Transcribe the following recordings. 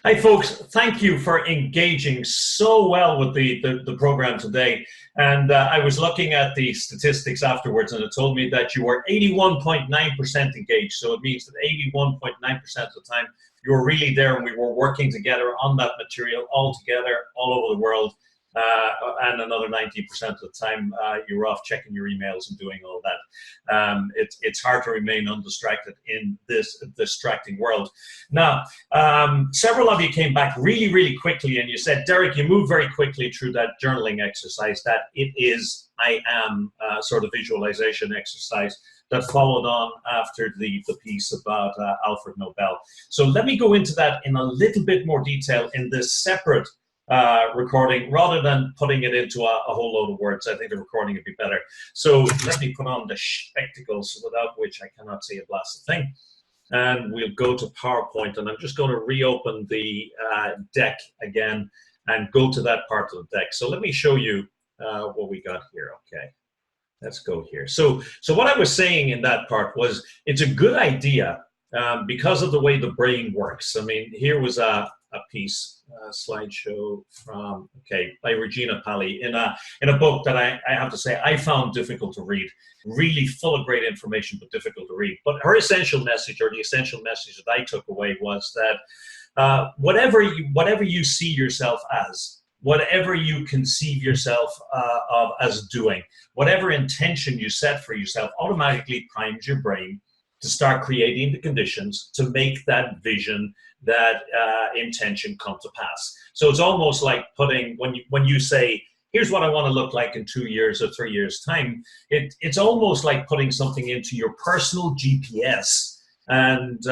Hi, folks. Thank you for engaging so well with the program today. And I was looking at the statistics afterwards, and it told me that you were 81.9% engaged. So it means that 81.9% of the time you were really there, and we were working together on that material all together, all over the world. And another 90% of the time you were off checking your emails and doing all that. It's hard to remain undistracted in this distracting world. Now, several of you came back really, really quickly, and you said, Deiric, you moved very quickly through that journaling exercise. That it is I am sort of visualization exercise that followed on after the piece about Alfred Nobel. So let me go into that in a little bit more detail in this separate recording, rather than putting it into a whole load of words. I think the recording would be better. So let me put on the spectacles, without which I cannot see a blasted thing. And we'll go to PowerPoint, and I'm just going to reopen the deck again and go to that part of the deck. So let me show you what we got here. Okay, let's go here. So what I was saying in that part was, it's a good idea because of the way the brain works. I mean, here was a piece, slideshow from, by Regina Pally in a book that I have to say I found difficult to read, really full of great information, but difficult to read. But her essential message, or the essential message that I took away, was that whatever you see yourself as, whatever you conceive yourself of as doing, whatever intention you set for yourself, automatically primes your brain to start creating the conditions to make that vision, that intention come to pass. So it's almost like putting, when you say, here's what I want to look like in 2 years or 3 years time, it's almost like putting something into your personal GPS, and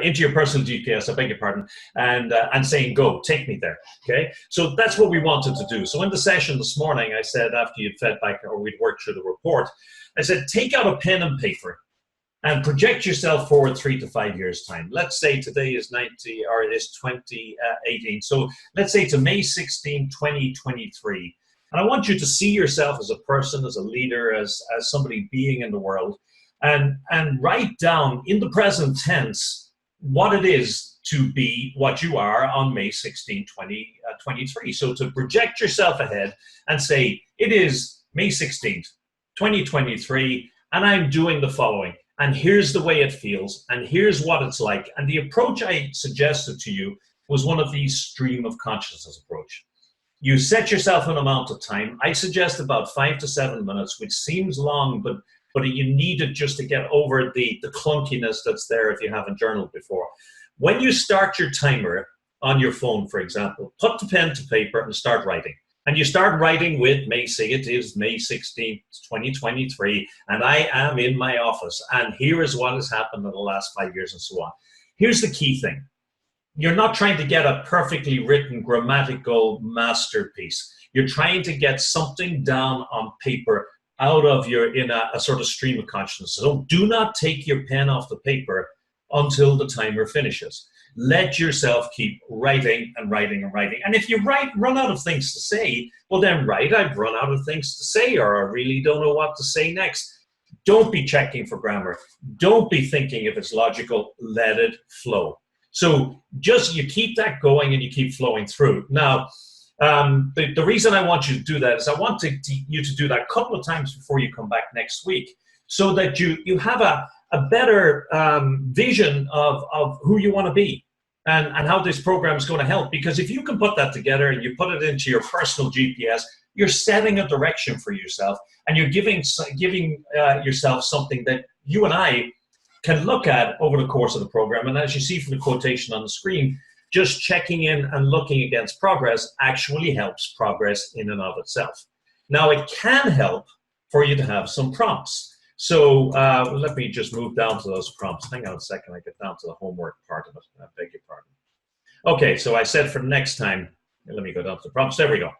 into your personal GPS, I beg your pardon, and saying, go, take me there, okay? So that's what we wanted to do. So in the session this morning, I said, after you'd fed back, or we'd worked through the report, I said, take out a pen and paper and project yourself forward 3 to 5 years time. Let's say today is 2018. So let's say to May 16, 2023. And I want you to see yourself as a person, as a leader, as somebody being in the world, and write down in the present tense what it is to be what you are on May 16, 2023. So to project yourself ahead and say, it is May 16th, 2023, and I'm doing the following. And here's the way it feels, and here's what it's like. And the approach I suggested to you was one of these stream of consciousness approach. You set yourself an amount of time. I suggest about 5 to 7 minutes, which seems long, but you need it just to get over the clunkiness that's there if you haven't journaled before. When you start your timer on your phone, for example, put the pen to paper and start writing. And you start writing with, say it is May 16th, 2023, and I am in my office, and here is what has happened in the last 5 years, and so on. Here's the key thing. You're not trying to get a perfectly written grammatical masterpiece. You're trying to get something down on paper out of in a sort of stream of consciousness. So do not take your pen off the paper until the timer finishes. Let yourself keep writing and writing and writing. And if you run out of things to say, well then write, I've run out of things to say, or I really don't know what to say next. Don't be checking for grammar. Don't be thinking if it's logical. Let it flow. So just you keep that going and you keep flowing through. Now, the reason I want you to do that is I want you to do that a couple of times before you come back next week, so that you have a better vision of who you want to be and how this program is going to help. Because if you can put that together and you put it into your personal GPS, you're setting a direction for yourself, and you're giving yourself something that you and I can look at over the course of the program. And as you see from the quotation on the screen, just checking in and looking against progress actually helps progress in and of itself. Now, it can help for you to have some prompts. So let me just move down to those prompts. Hang on a second, I get down to the homework part of it. I beg your pardon. Okay, so I said for next time, let me go down to the prompts. There we go.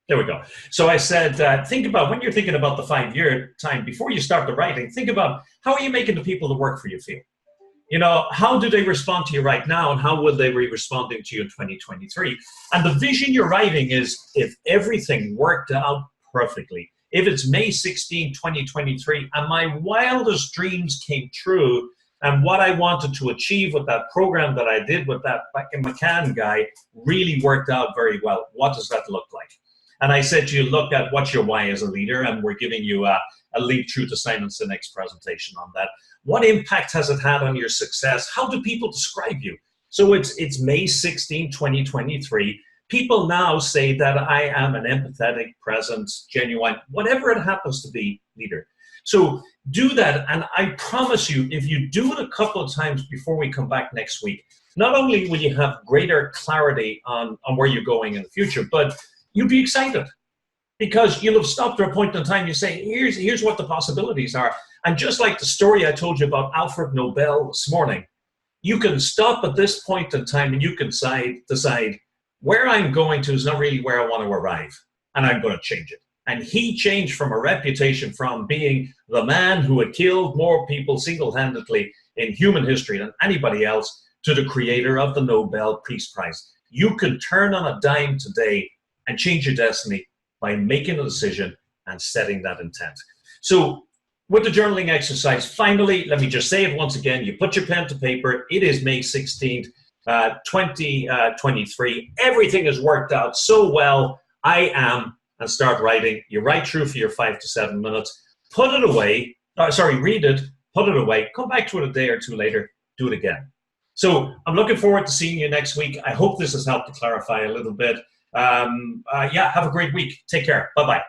There we go. So I said, think about, when you're thinking about the 5 year time, before you start the writing, think about, how are you making the people that work for you feel? You know, how do they respond to you right now, and how will they be responding to you in 2023? And the vision you're writing is, if everything worked out perfectly, if it's May 16, 2023, and my wildest dreams came true, And what I wanted to achieve with that program that I did with that McCann guy really worked out very well. What does that look like? And I said to you, look at what's your why as a leader, and we're giving you a lead through to Simon Sinek's presentation on that. What impact has it had on your success? How do people describe you? So it's May 16, 2023. People now say that I am an empathetic, present, genuine, whatever it happens to be, leader. So do that, and I promise you, if you do it a couple of times before we come back next week, not only will you have greater clarity on where you're going in the future, but you'll be excited because you'll have stopped at a point in time. You say, here's what the possibilities are. And just like the story I told you about Alfred Nobel this morning, you can stop at this point in time and you can decide where I'm going to is not really where I want to arrive, and I'm going to change it. And he changed from a reputation from being the man who had killed more people single-handedly in human history than anybody else to the creator of the Nobel Peace Prize. You can turn on a dime today and change your destiny by making a decision and setting that intent. So with the journaling exercise, finally, let me just say it once again. You put your pen to paper. It is May 16th, 2023. Everything has worked out so well. I am, and start writing. You write through for your 5 to 7 minutes. Put it away. Read it. Put it away. Come back to it a day or two later. Do it again. So I'm looking forward to seeing you next week. I hope this has helped to clarify a little bit. Yeah, have a great week. Take care. Bye-bye.